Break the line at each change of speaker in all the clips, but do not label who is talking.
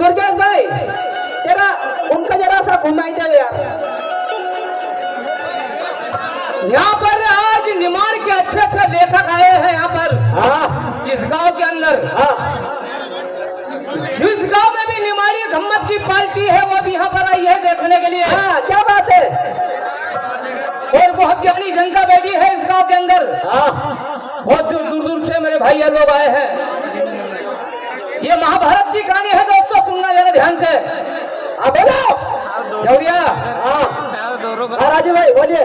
दुर्गेश भाई तेरा उनका जरा सा घुमाई दे यार। यहाँ पर आज निमाड़ के अच्छे अच्छे लेखक आए हैं यहाँ पर इस गांव के अंदर। जिस गांव में भी निमाड़ी गम्मत की पार्टी है वो भी यहाँ पर आई है देखने के लिए। क्या बात है। और बहुत ज्ञानी जनता बैठी है इस गांव के अंदर। बहुत दूर दूर से मेरे भाई लोग आए हैं। ये महाभारत की कहानी है दोस्तों, सुनना जरा ध्यान से। आप बोलो जौरिया। राजू भाई बोलिए।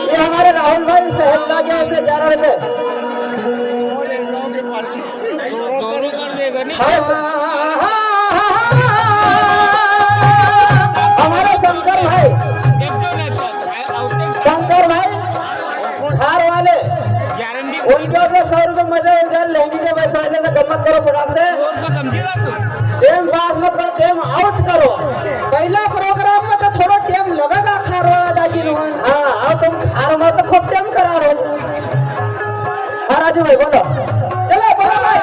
ये हमारे राहुल भाई से हेल्प आ गया उसे 11 बजे। हमारे शंकर भाई हार वाले उनके ऊपर 100 रुपये मजे लहंगी के पैसे वाले से गम्मत करो फटाक से। टेम पास मत करो, टेम आउट करो। पहला प्रोग्राम में तो थोड़ा टेम लगेगा खारवा दादी रोहन। हाँ अब तुम खारवा तो खूब टेम करा रहे हो। हाँ राजू भाई बोलो। चलो बोलो भाई।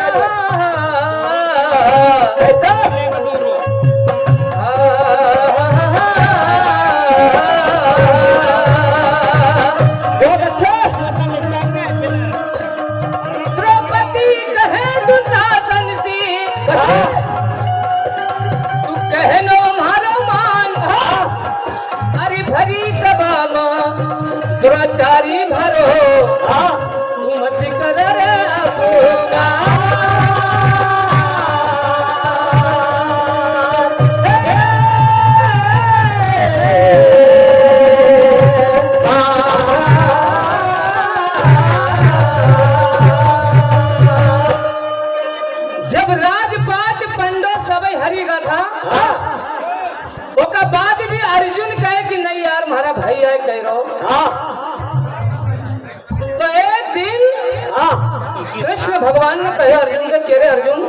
दुराचारी भरो मत कर अपूर्वा। जब राजपाट पंडो सबई हरी का था ओका बाद भी अर्जुन कहे कि नहीं यार हमारा भाई आए कह रहो। तो एक दिन कृष्ण भगवान ने कहे अर्जुन के चेहरे अर्जुन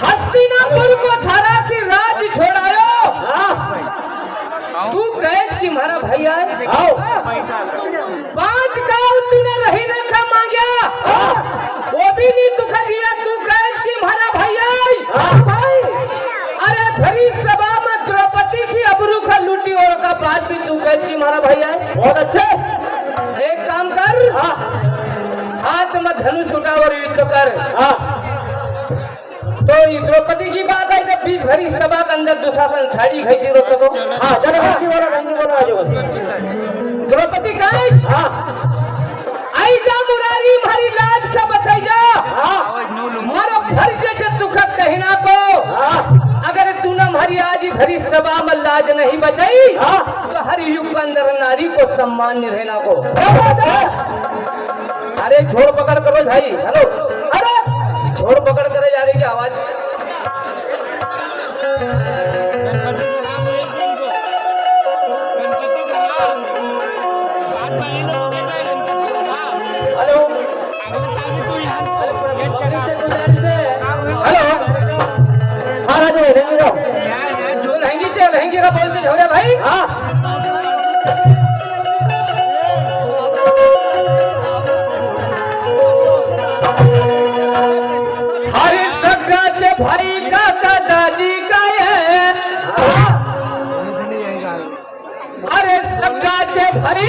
हस्तिनापुर को थारा की राज छोड़ायो। तू कहे कि हमारा भाई आए 5 गाँव तूने नहीं रखा मांगया वो भी नहीं तुखा दिया। तू कहे कि हमारा भाई आए भाई। अरे भरी सभा में द्रौपदी की अबरू का लूटी और का बात भी तू कहे कि हमारा भाई आए। बहुत अच्छे। एक काम कर हाथ में धनुष उठा और युद्ध कर। तो द्रौपदी की बात है जब बीच भरी सभा के अंदर दुशासन साड़ी खींची रोक को। चलो हिंदी बोलो आजो। द्रौपदी कहे आई जा मुरारी हमारी लाज का बताइया। मारो फर्ज से दुख कहना को अगर तूने हमारी आज भरी सभा में लाज नहीं बचाई तो हर युग के अंदर नारी को सम्मान नहीं रहना को। अरे छोड़ पकड़ करो भाई। हेलो अरे छोड़ पकड़ करे जा रही है आवाज। हेलो हेलो हाँ राजू भाई लहंगी जाओ। जो लहंगी से लहंगी का बोलते हो भाई। हरे सगा से भाई का दादी का है। अरे सगा से भाई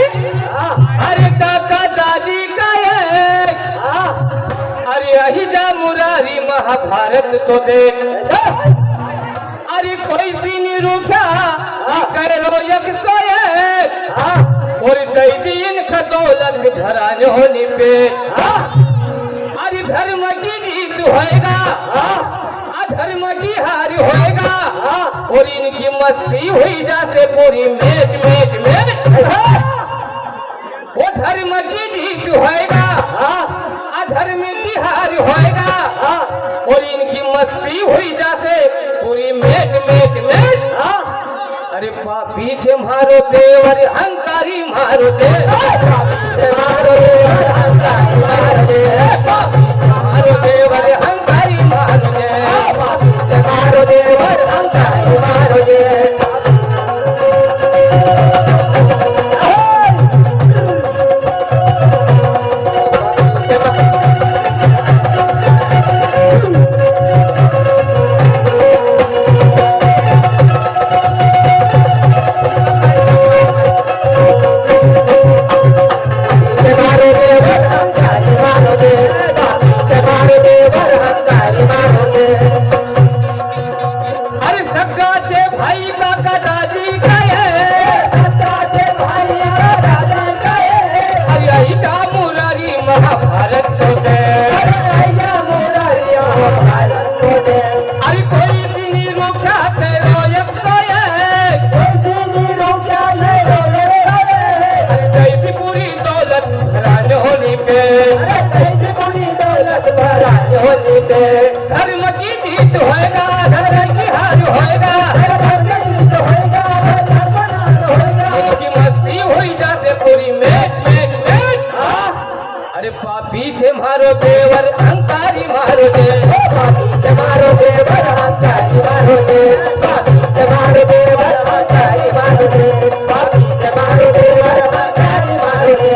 अरे काका दादी का है। अरे अहिजा मुरारी महाभारत तो देख। अरे कोई सी नहीं रूठा करो यक सोए और कई दिन का दौलत घरान होने पे। अरे धर्म की जीत होएगा अधर्म की हार होएगा और इनकी मस्ती हुई जाते पूरी मेज मेज में। वो धर्म की जीत होएगा अधर्म की हार होएगा और इनकी मस्ती हुई जाते पूरी मेज मेज में। अरे पीछे मारो देवर अहंकारी मारो देवर मारो देवर अहंकारी मारो देवर अहंकारी मारो देवर अहंकारी मारो दे। मारुते धर्म की जीत होएगा धर्म की हार होएगा धर्म की जीत होएगा धर्म नाश होएगा इसकी मस्ती हुई जाते पूरी में अरे पापी से मारो देवर अहंकारी मारो दे पापी से मारो देवर अहंकारी मारो दे पापी से मारो देवर अहंकारी मारो दे पापी से मारो देवर अहंकारी मारो दे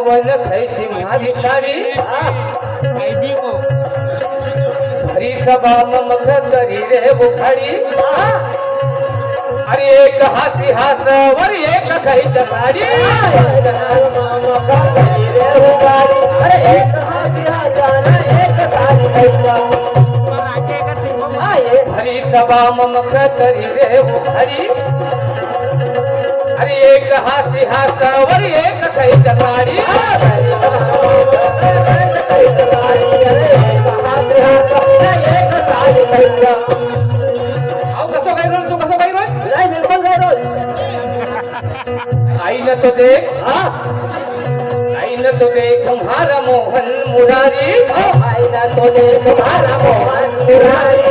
वन खायची माझी साडी हरी सभा मग तरी रे बुखाडी अरे एक हाती हात वर एक खायच साडी अरे एक हाती हाताना एक साडी हरी सभा मग तरी रे बुखाडी अरे एक हाती हातावर एक खायच साडी आई न तो देख तुम्हारा मोहन मुरारी आई न तो देख तुम्हारा मोहन मुरारी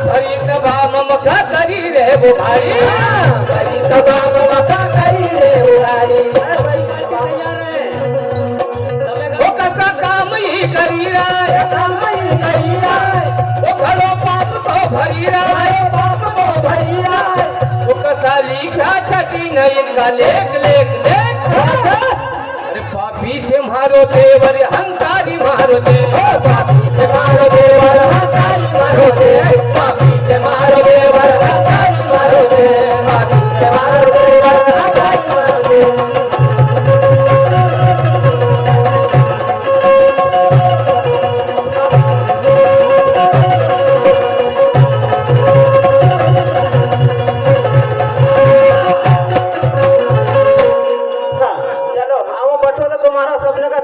हरी सभा ममका करी रे बुखारी हरी सभा ममका करी रे बुखारी वो कसा काम ही करी रहा वो खड़ो पाप को भरी रहा वो कसा लिखा छठी नहीं इनका लेख लेख लेख अरे पापी से मारो देवर हंकारी मारो दे पापी से मारो देवर हंकारी मारो दे पापी से मारो देवर हंकारी मारो दे पापी से मारो देवर हंकारी मारो दे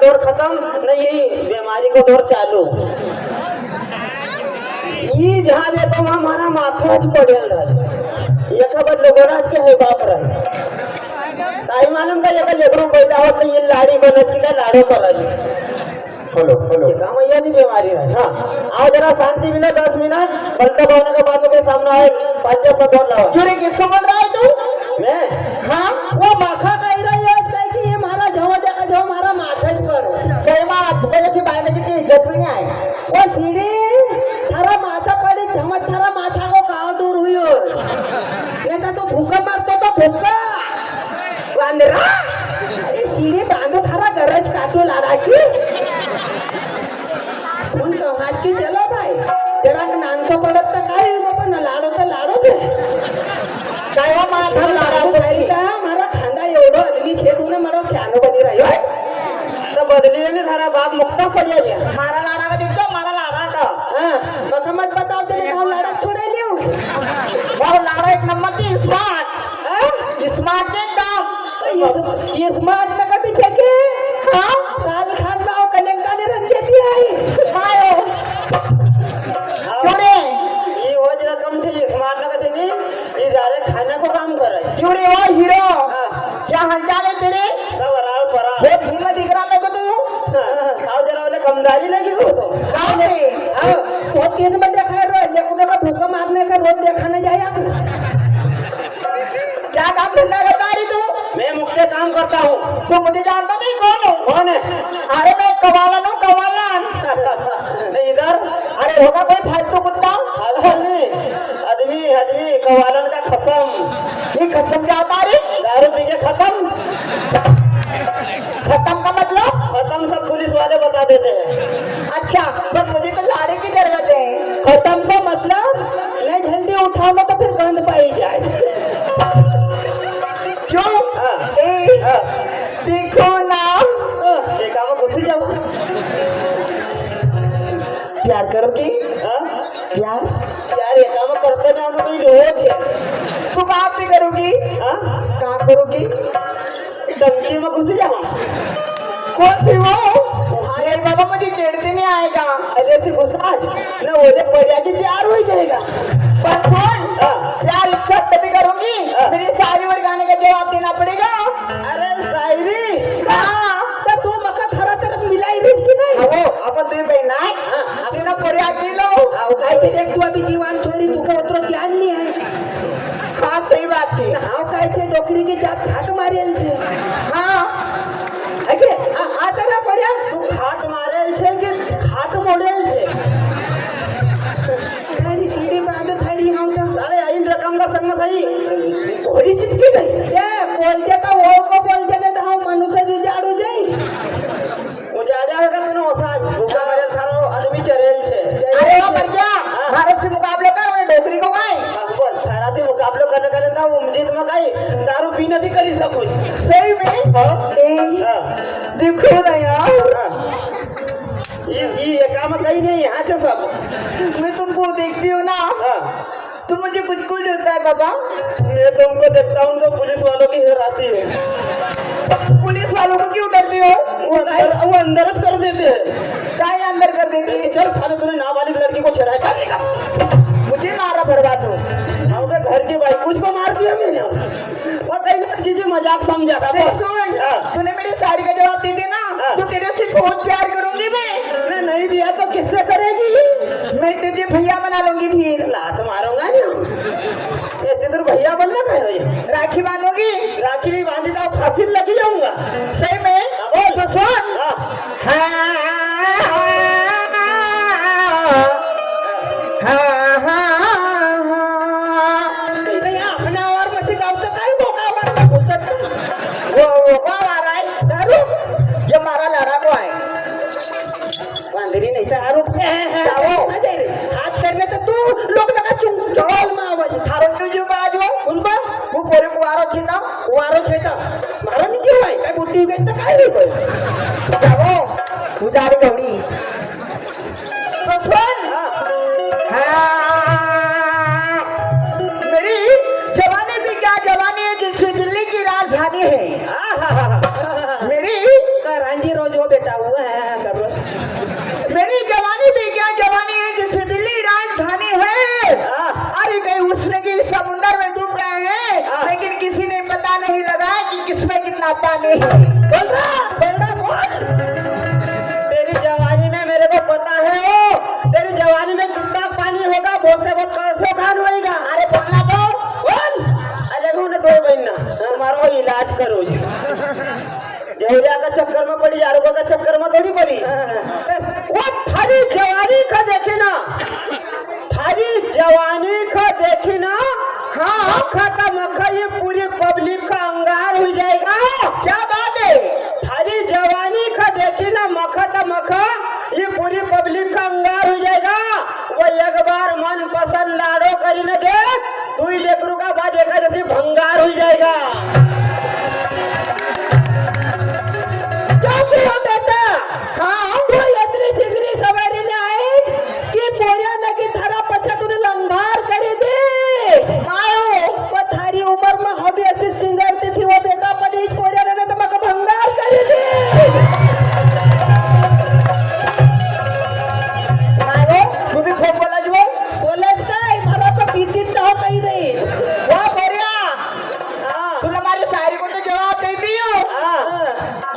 दौर खत्म नहीं बीमारी को दौर चालू ये जहाँ देखो वहाँ हमारा माथा पड़ेल एक लोगोराज के है बाप रहे ताई मालूम का एक लेकरू पैदा हो तो ये लाड़ी बनती का लाड़ो कर हेलो भैया नहीं बीमारी है हाँ आओ जरा शांति मिले 10 मिनट बंदा बोलने के बाद के सामने आए पंजाब का दौर लाओ क्यों किसको बोल रहा है तू मैं हाँ वो माथा कह रही है कि ये हमारा जवा देखा जो हमारा माथा करो सही बात पहले से बाहर की इज्जत भी नहीं आई वो सीढ़ी थारा माथा पड़े चमक थारा माथा को गाँव दूर हुई हो नहीं तो भूखा मारतो तो भूखा वांदरा अरे सीढ़ी बांधो थारा गरज काटो लाड़ा की उन हाथ की चलो भाई जरा नानसो पड़त तो काय बाबा लाडो तो लाडोच काय हो माथा लाडा मारा खांदा एवढो आदमी छे तूने मारो छानो बनी रह्यो तो बदली ने थारा बाप मुक्ता पड़िया गया मारा लाडा का दिखो मारा लाडा का हां तो समझ बताओ तेरे हम लाडा छोड़े लियो वो लाडा एक नंबर की स्मार्ट के काम ये स्मार्ट ना का पीछे के हां साल खान में कलेक्टर ने रख देती है आयो क्यों रे ये हो जरा कम से स्मार्ट ना का देनी ये जारे खाने को काम कर रहा है क्यों रे वो हीरो क्या हालचाल है तेरे सब राल परा वो हीरो दिख रहा मेरे को तू आओ जरा वाले कमदारी लगी हो तो कहां रे वो 3 बजे देखा रोज देखने का भूखा मारने का रोज देखा ना जाए आप क्या काम धंधा करता है तू मैं मुख्य काम करता हूँ तू मुझे जानता नहीं कौन है अरे मैं कवालन हूँ कवालन इधर अरे होगा कोई फालतू कुत्ता आदमी कवालन का खत्म ये खत्म क्या होता है दारू पी के खत्म का मतलब खत्म सब पुलिस वाले बता देते हैं अच्छा पर मुझे तो लाड़े की जरूरत है खत्म का मतलब मैं जल्दी उठाऊंगा तो फिर बंद पाई जाए क्यों
देखो ना देखा मैं घुसी जाऊँ प्यार करोगी प्यार प्यार ये काम करते ना तो कोई रोज है तू कहाँ पे करोगी कहाँ करोगी टंकी में घुसी जाऊँ कौन सी वो अरे बाबा मुझे छेड़ते नहीं आएगा अरे ऐसे घुसा ना ओले बढ़िया की प्यार हो जाएगा बस सुन प्यार एक साथ तभी करूंगी मेरी शायरी और गाने का जवाब देना पड़ेगा अरे शायरी हाँ तो तू मका खरा तरफ मिलाई रही की नहीं वो अपन तुझे बहना है अभी ना पड़े आके लो
काय छे देख तू अभी जीवन छोरी तू को उतरो ध्यान नहीं है
हाँ सही बात छे
हाव काय छे डोकरी की जात घाट मारेल छे
हाँ
अगे आ जरा पड्या
तू घाट मारेल छे कि घाट मोड़ेल छे
तारी सीढ़ी बांध थारी हाव तो
अरे आइन रकम का संग सही थोड़ी चिपकी गई
ये बोलते तो वो को बोलते ने तो हाव मनुष्य जुजाड़ू जाई
उजाड़ा होगा तूने ओसा भूखा मरेल थारो आदमी चरेल छे
अरे ओ मर गया
भारत से मुकाबले कर उन्हें डोकरी को गाय बोल सारा से मुकाबले करने का ना वो मुझे में गाय दारू पीना भी करी सकूं सही में देखो ना यार ये काम कहीं नहीं यहाँ से सब मैं तुमको देखती हूँ ना तुम मुझे कुछ कुछ होता है बाबा मैं तुमको देखता हूँ तो पुलिस वालों की हेराती है पुलिस वालों को क्यों डरती हो वो अंदर कर देते हैं क्या अंदर कर देती है चल खाली तूने नाबालिग लड़की को छेड़ा है मुझे मारा बर्बाद हो मैं घर की भाई मुझको मार दिया मैंने और कहीं ना चीजें मजाक समझा था सुन तूने मेरी शायरी का जवाब दे देना तो तेरे से बहुत प्यार करूंगी मैं नहीं दिया तो किससे करेगी मैं तुझे भैया बना लूंगी फिर लात मारूंगा ना ऐसे तो भैया बनना का है राखी बांधोगी राखी नहीं बांधी तो फांसी लगी जाऊंगा सही में बोल तो सुन
अपना और मसे गाव तो काय बोका वाला घुसत
वो कौन आ रहा है दारू ये मारा लड़ा को है
वांदरी नहीं तो आरोप है
जाओ
हाथ करने तो तू लोग लगा चोल में आवाज
थारो तुझे बाज हो
उनको
वो पोरे को आरो छी ना
वारो छे तो मारो नहीं जीव है काय बुट्टी गई तो काय नहीं कोई
जाओ उजारी गौड़ी तो सुन मेरी जवानी भी क्या जवानी है जिससे दिल्ली की राजधानी है मेरी
का रांझी रोज हो बेटा हुआ है कर
मेरी जवानी भी क्या जवानी है जिससे दिल्ली राजधानी है अरे कहीं उसने की समुद्र में डूब गए हैं लेकिन किसी ने पता नहीं लगा कि किसमें कितना पानी है बोल रहा बोल तेरी जवानी में मेरे को पता है वो तेरी जवानी में कितना पानी होगा बहुत से बहुत कैसे खान होएगा अरे बोलना तो बोल अरे उन्हें दो महीना तुम्हारा इलाज करो जी जहरिया का चक्कर में पड़ी यारों का चक्कर में थोड़ी पड़ी वो थारी जवानी का देखे ना थारी जवानी का देखे ना हाँ खाता मक्खा ये पूरी पब्लिक का अंगार हो जाएगा क्या बात है थारी जवानी का देखे ना मक्खा का मक्खा ये पूरी पब्लिक का अंगार हो जाएगा वो एक बार मन पसंद लाड़ो करी न देख तू ही लेकरू का बाद देखा जैसे भंगार हो जाएगा
क्यों बेटा हाँ तो इतनी सिगरी सवारी ने आए कि पोरिया न की थारा पछा तूने लंगार करे दे मायो पर थारी उम्र में हबी ऐसी सिंगरती थी वो बेटा पर इस पोरिया ने तो मका भंगार करे दे
मायो तू भी खूब बोला जो
बोलच काय मला तो भीती तो काही नाही
वाह बोरिया तूने हमारी शायरी को तो जवाब दे दियो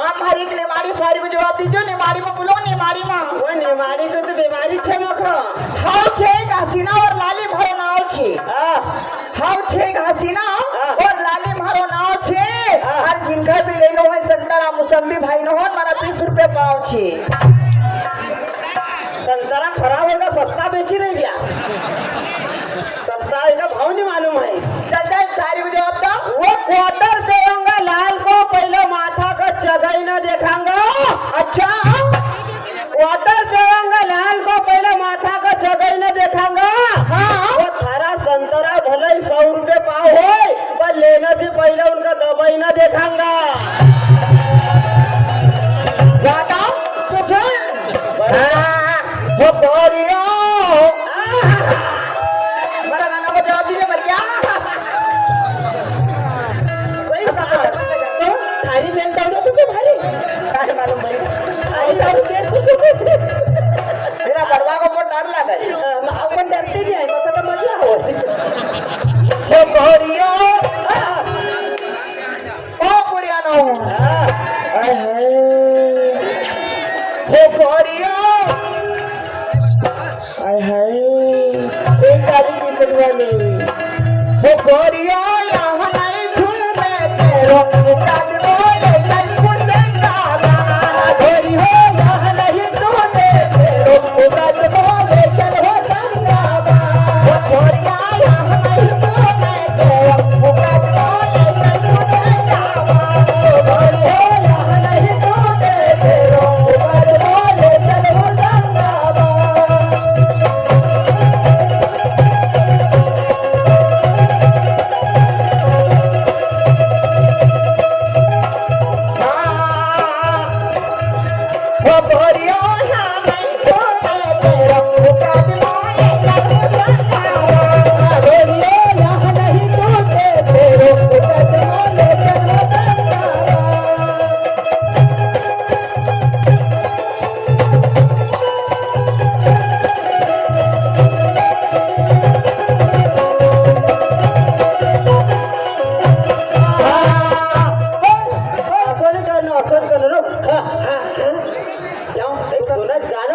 हमारी एक निमाड़ी शायरी को जवाब दीजिए निमाड़ी में बोलो निमाड़ी में वो निमाड़ी को तो बीमारी छे मखो हाउ छे हसीना और लाली भरो नाव छे हाउ छे हसीना और लाली भरो नाव छे और जिनका भी ले लो है संतरा मुसम्मी भाई नो मारा 20 रुपए पाव छे संतरा खराब होगा सस्ता बेची नहीं गया सस्ता का भाव नहीं मालूम है चल चल शायरी को जवाब दो वो क्वार्टर देऊंगा लाल को पहले माथा का जगह न देखाऊंगा अच्छा क्वार्टर देऊंगा लाल को पहले माथा का जगह न देखाऊंगा हाँ वो थारा संतरा भले 100 रुपए पाव हो पर लेने से पहले उनका दवाई न देखाऊंगा पोरियो मला गाण्यावर जवाब दिले बच्चा
थारी मेल दावलं तुम्ही भारी
काय मालूम भाई
आई दारू पेट
मेरा बड़वा को बहुत डर लगा है
आपण डरते बी आहे मग आता मजा हवं
हो पोरियो ओ पोरियानो हाय हाय हो पोरियो हाय हाय एक गाली की सुनवानी हो पोरियो यहाँ नहीं घूमे तेरो मुकाद बोले चल पुसेंगा गोरी हो यहाँ नहीं घूमे तेरो मुकाद बोले चल हो संगा हो पोरिया यहाँ नहीं घूमे तेरो मुकाद बोले चल पुसेंगा गोरी हो यहाँ नहीं घूमे तेरो मुकाद बोले चल हो संगा हो पोरियो यहाँ नहीं घूमे तेरो मुकाद बोले चल हो संगा गोरी हो यहाँ नहीं घूमे तेरो मुकाद बोले चल हो संगा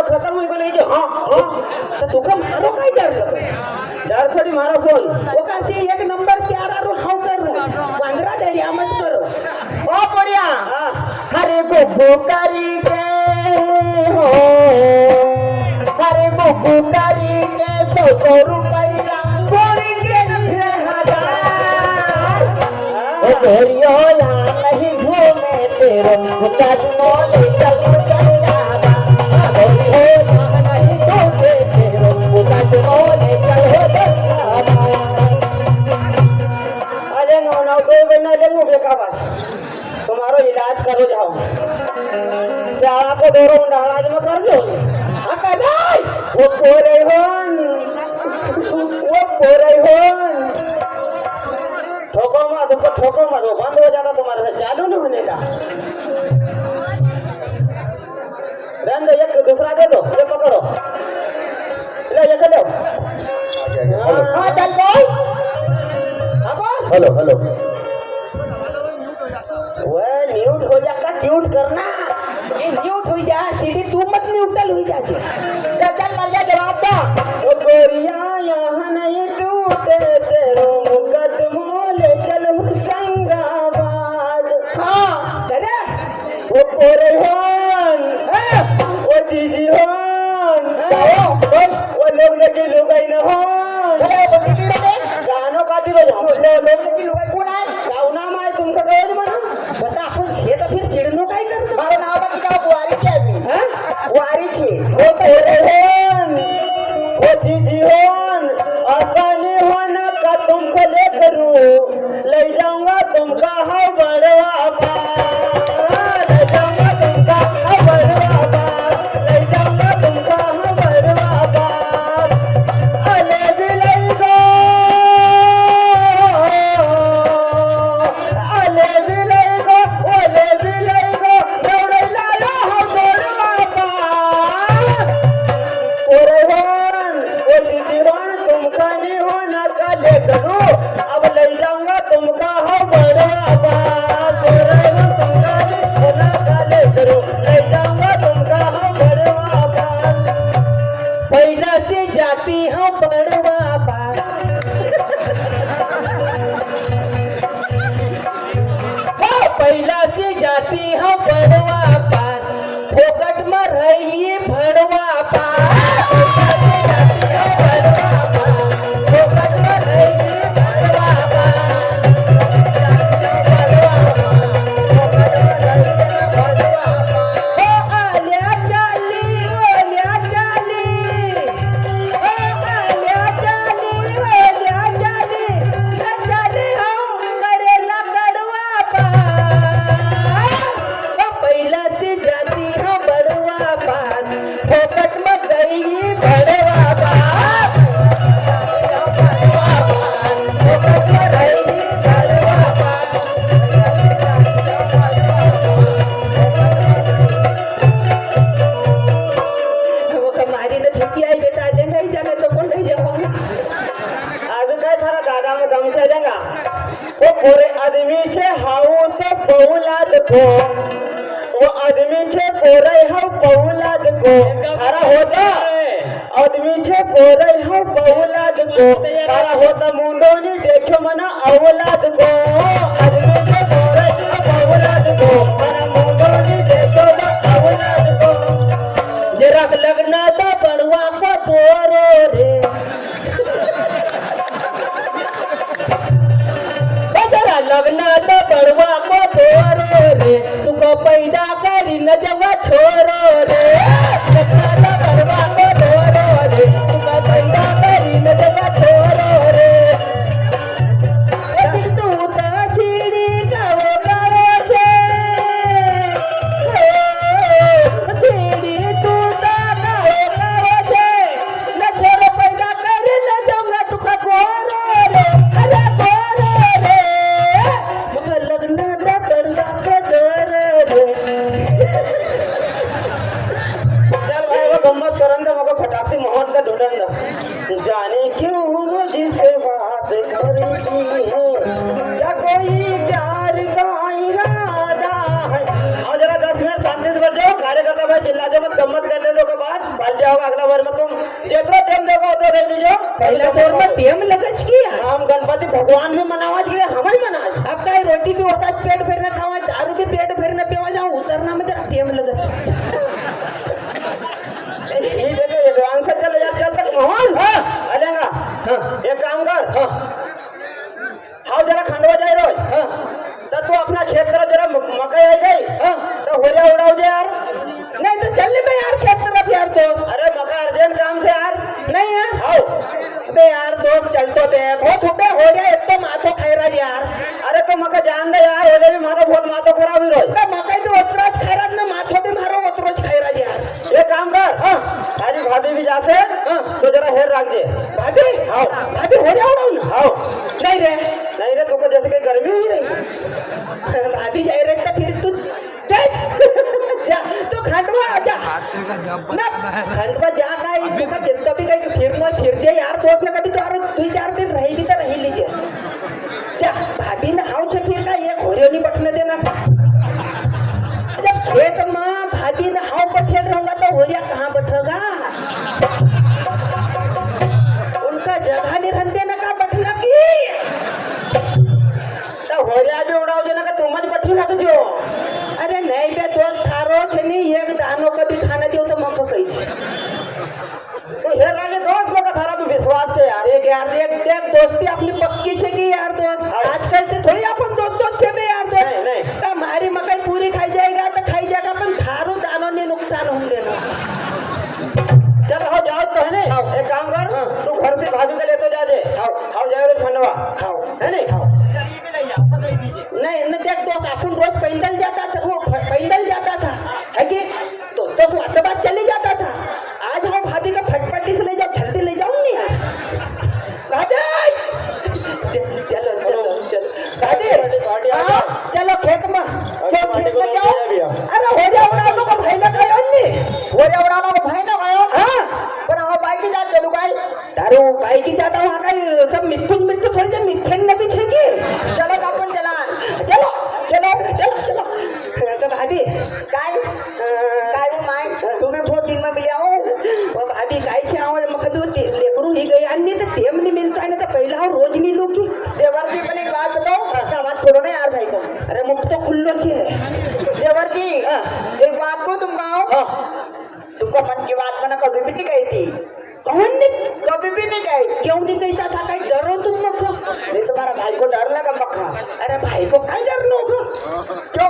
खत्म हुई को नहीं जो
तर तुका मारो काय डरलं
डर थोड़ी मारो फोन
वो काशी एक नंबर प्यारा रो हाव करू वांद्रा डरिया मत करो
ओ बढ़िया हरे गुगु करी के हो हरे गुगु करी के 100 रुपया कोरी के 9000 ओ गोरियो यहाँ नहीं घूमे तेरो मुकाद मोले चल चला गोरियो यहाँ नहीं घूमे तेरो मुकाद मोले चल हो चला अरे नो नो कोई बना लेंगे बेका बस तुम्हारो इलाज करो जाओ चारा को दोरो इलाज में कर दो हाँ नहीं वो पोरे होन ठोको मत उसको ठोको मत वो बंद हो जाता तुम्हारे से चालू नहीं होने का रहने दो एक दूसरा दे दो ये पकड़ो ले ये कर दो हाँ चल बोल हाँ बोल
हेलो हेलो
वो म्यूट हो जाता म्यूट करना
ये न्यूट हुई जा सीधी तू मत न्यूट्रल हुई जा
चल मर जा जवाब दो ओ गोरिया यहाँ नहीं टूटे तेरो मुकदमों चल हुसंगाबाद हाँ
अरे
वो पोरे होन वो जीजी होन वो लोग लगे लोग आई ना होन गानों का दिवस लोग लगे लोग कोण आहे गावना माय तुमका कळलं म्हणा
बता आपण छे तर फिर चिडणं काय करतो
माझं नाव बाकी का वारीची आहे मी वारीची हो पोरे होन हो जीजी होन आसानी होना का तुमको ले करूं ले जाऊंगा तुमका हाँ बड़वा बार ले जाऊंगा तुमका हाँ बड़वा बार ले जाऊंगा तुमका हाँ बड़वा बार अले दिलाई गो अले दिलाई गो ओले दिलाई गो दौड़े लालो हाँ बड़वा बार ओरे होन ओ दीदी होन तुमका नहीं होना का ले करूं अब ले जाऊंगा तुमका हाँ बड़वा बार ओरे होन तुमका नहीं होना का ले करूं ले जाऊंगा तुमका हाँ बड़वा बार
पहिला से जाती हम बड़वा पार पहिला से जाती हम बड़वा पार फोकट में रही भड़वा पार पहिला से जाती हम बड़वा पार फोकट में रही भड़वा पार ओ आल्या चाली ओल्या चाली ओ आल्या चाली ओल्या चाली चाली हम करेला कड़वा पार ओ पहिला से जाती हम बड़वा पार फोकट में गई ठेकी आई बेटा दे नहीं जाने तो कौन नहीं जाऊंगा
अभी काय थारा दादा में दम से देगा वो पूरे आदमी छे हाउ तो बहुलाद को वो आदमी छे पोरे हाउ बहुलाद को थारा होता आदमी छे पोरे हाउ बहुलाद को थारा होता मुंडो नी देखो मना औलाद को आदमी छे पोरे हाउ बहुलाद को मना मुंडो नी देखो मना औलाद को
जरा लगना तो बड़वा को तोरो रे जरा लगना तो बड़वा को तोरो रे तुको पैदा करी न जवा छोरो रे लगना तो बड़वा को तोरो रे तुको पैदा करी न जवा छोरो रे एक तू तो चीड़ी गाओ गाओ छे चीड़ी तू तो गाओ गाओ छे न छोरो पैदा करी न जवा तुका गोरो रे अरे गोरो रे मगर लगना तो बड़वा को तोरो रे
चल भाई वो गम्मत करन दे मको फटाक से मोहन का ढूंढन दे जाने क्यों मुझसे बात करती है या कोई प्यार का इरादा है आओ जरा 10 मिनट शांति से बैठ जाओ कार्यकर्ता भाई चिल्ला दो मत गम्मत करने दो के बाद पलट जाओगे अगला बार में तुम जितना टाइम देखो उतना दे दीजिए
पहला दौर में टेम लगच किया
हम गणपति भगवान भी मनावत के हम ही मनावत
अब काय रोटी भी होता पेट भर न खावा दारू भी पेट भर न पीवा जाऊं उतरना में जरा टेम लगच
ये देखो ये दुकान से चले जा चल तक मोहन हां आलेगा
हां
एक काम कर
हां
हाउ जरा खंडवा जाए रोज
हां
तो तू अपना खेत करो जरा मकई आई गई
हां
तो हो जा उड़ाओ जे यार
नहीं तो चल बे यार खेत तरफ यार दोस्त
अरे मकई अर्जेंट काम से यार
नहीं है
आओ
अबे यार दोस्त चलतो दे बहुत हुबे हो गया एक तो माथो खैरा यार
अरे तो मकई जान दे यार हो भी मारो बहुत मातो खराब ही रोज
बे मकई तो उतराज खैरा में माथो भी मारो उतराज खैरा यार
एक काम कर
हां
सारी भाभी भी जाते
हाँ।
तो जरा हेर रख दे
भाभी
आओ
भाभी हो जाओ ना
आओ
नहीं रे
नहीं रे तुमको जैसे कि गर्मी ही रही
भाभी जाए रे तो फिर तू जा तो खंडवा आजा ना खंडवा जा का इतना जितना भी कहीं फिर जाए यार दोस्त ने कभी तो और 2-4 दिन रही भी तो रही लीजिए जा भाभी ने हाउ छे फिर का एक होरियो नहीं बैठने देना जब खेत में भाभी ने हाउ बैठे रहूंगा तो होरिया कहाँ बैठेगा उनका जगह नहीं रख देना का बैठना की
तो हो जा भी उड़ाओ जे ना कि तुम જ बैठी रख जो
अरे नहीं बे दोस्त थारो छे नहीं एक दानो कभी खाना दियो तो मको सही छे
तो हेर रख दे दोस्त मका थारा तो विश्वास से यार
एक यार देख दोस्ती अपनी पक्की छे कि यार दोस्त आजकल से थोड़ी अपन दोस्त छे बे यार दोस्त
नहीं, नहीं।
तो हमारी मकई पूरी खाई जाएगा तो खाई जाएगा अपन थारो दानो ने नुकसान होंगे ना
चल हो जाओ तो है नहीं
आओ।
एक काम कर
हाँ।
तू घर से भाभी को ले तो जा दे
आओ।
आओ जाओ रे खंडवा
आओ।
है नहीं
नहीं न देख दोस्त अपन रोज पैदल जाता था वो पैदल जाता था है कि तो स्वाद बात चली जाता था आज हम भाभी का फटफटी से ले जाओ जल्दी ले जाओ नहीं यार भाभी चलो चलो चलो भाभी हाँ, चलो खेत में जाओ अरे हो जाओ उड़ा लो भाई ना गयो नहीं
हो जा उड़ा लो भाई ना गयो
हाँ
पर आओ बाइक की जात चलू भाई
तारू भाई की जाता वहाँ का सब मिठुन थोड़ी जा मिठन न भी छेगी
चलो अपन चलान
चलो चलो चलो चलो तो भाभी
काय काय वो माय तुम्हें बहुत दिन में मिले आओ
वो भाभी काय छे आवड मग कभी लेकरू ही गई अन्य तो टेम नहीं मिलता है ना तो पहला और रोज मिलू की
देवर जी अपनी बात बताओ ऐसा आवाज खोलो ना यार भाई को
अरे मुख तो खुल्लो छे
देवर जी
हाँ।
एक बात को तुम कहो
हाँ
तुमको मन की बात मैंने कभी भी नहीं कही थी
कौन ने
कभी भी नहीं कही
क्यों नहीं कहता था कहीं डरो तुम मक्खा
नहीं तुम्हारा भाई को डर लगा मक्खा
अरे भाई को कहीं डर लोगे
क्यों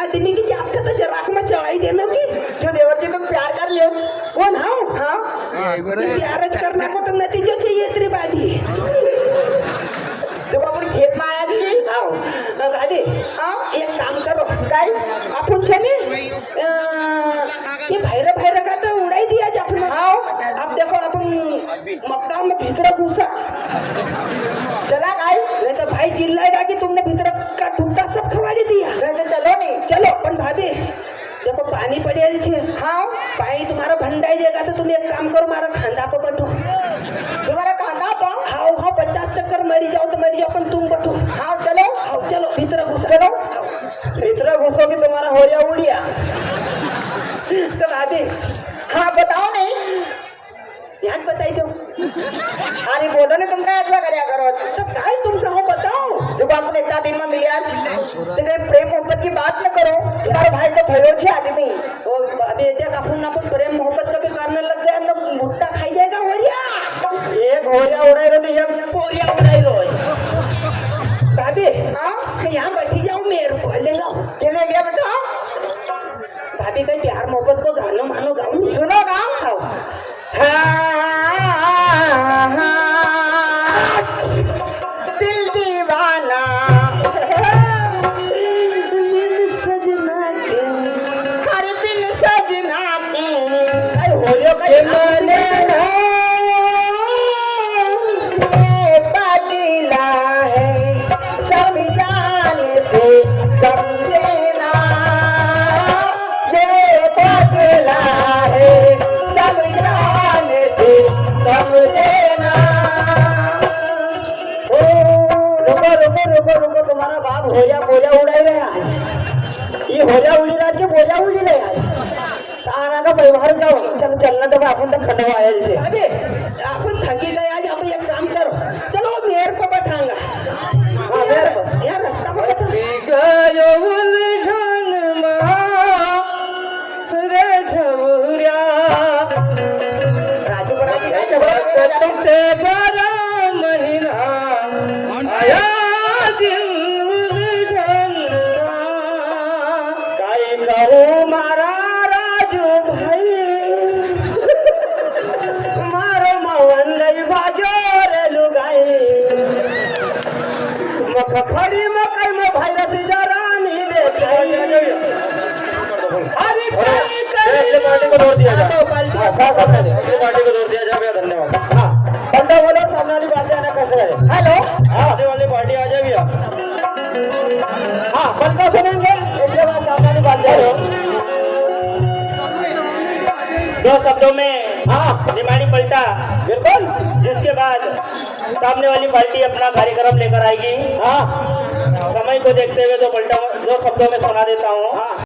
आदमी की जात का तो जराक में चढ़ाई देने की
क्यों देवर जी तुम प्यार कर लियो
कौन हाँ
हाँ
प्यार करना को तो नतीजो चाहिए तेरी बाड़ी
तुम अपने खेत में आया थी
आओ दादी
हाँ
एक काम करो
काय
आपण छे ने ये भाईरा का तो उड़ाई दिया जा अपन आओ अब देखो अपन मक्का में भीतर घुसा
चला काय
नहीं तो भाई चिल्लाएगा कि तुमने भीतर का टुकड़ा सब खवाड़ी दिया
नहीं तो चलो नहीं
चलो अपन भाभी देखो पानी पड़ी रही छे हाँ पाई तुम्हारा भंडाई जाएगा तो तुम एक काम करो मारा खांदा पर बैठो तुम्हारा खांदा पर हाँ हाँ 50 चक्कर मरी जाओ तो मरी जाओ पर तुम बैठो हाँ चलो भीतर घुस चलो
भीतर घुसोगी तुम्हारा हो या उड़िया
तो आदि
हाँ बताओ नहीं
याद बताई दो
अरे बोलो ने तुम काय ऐसा कर्या करो
तो काय तुम कहो बताओ
जब आपने इतना दिन में मिले आज तेरे प्रेम मोहब्बत की बात न करो तुम्हारा भाई तो भयो छे आदमी
ओ अबे एटा कापून ना पण प्रेम मोहब्बत कभी करने लग गया ना भुट्टा खाई जाएगा होरिया
एक होया उड़ाई रो नहीं एक
पोरिया उड़ाई रो भाभी हाँ यहाँ बैठी जाओ मेरे को लेगा
चले गया बेटा
भाभी कहीं प्यार मोहब्बत को गानो मानो गाऊं
सुनो गाओ
खाओ
दिल दीवाना
सजना के
हर बिन सजना के होयो के
माने
पागला है समझाने से समझेना ये पागला है समझाने से समझेना ओ रुको तुम्हारा बाप होया बोया उड़ाई रहा है ये होया उड़ी रहा के बोया उड़ी रहा है सारा का व्यवहार जाओ चलो चलना तो अपन तो खंडवा आया जैसे
अबे अपन थकी गए आज आप एक काम करो चलो मेर पर बैठांगा
हाँ मेरे को
यार रास्ता पर बैठा
गयो उलझन रे झौरिया
राजू बड़ा जी
से बड़ा महीना आया दिल उलझन
काई कहूँ मारा राजू भाई मारो मवन लई बाजो रे लुगाई मख खड़ी मकई में भाई जरा नहीं देखाई
अरे कई
पार्टी को दौड़ दिया जाए पार्टी को दौड़ दिया जाएगा धन्यवाद हाँ बंदा बोलो सामने वाली बातें आना कैसे है हेलो हाँ आगे वाली पार्टी आ जाएगी हाँ बंदा सुनेंगे इसके बाद सामने वाली बातें दो शब्दों में हाँ निमाड़ी पलटा बिल्कुल जिसके बाद सामने वाली पार्टी अपना कार्यक्रम लेकर आएगी हाँ समय को देखते हुए दो शब्दों में सुना देता हूँ हाँ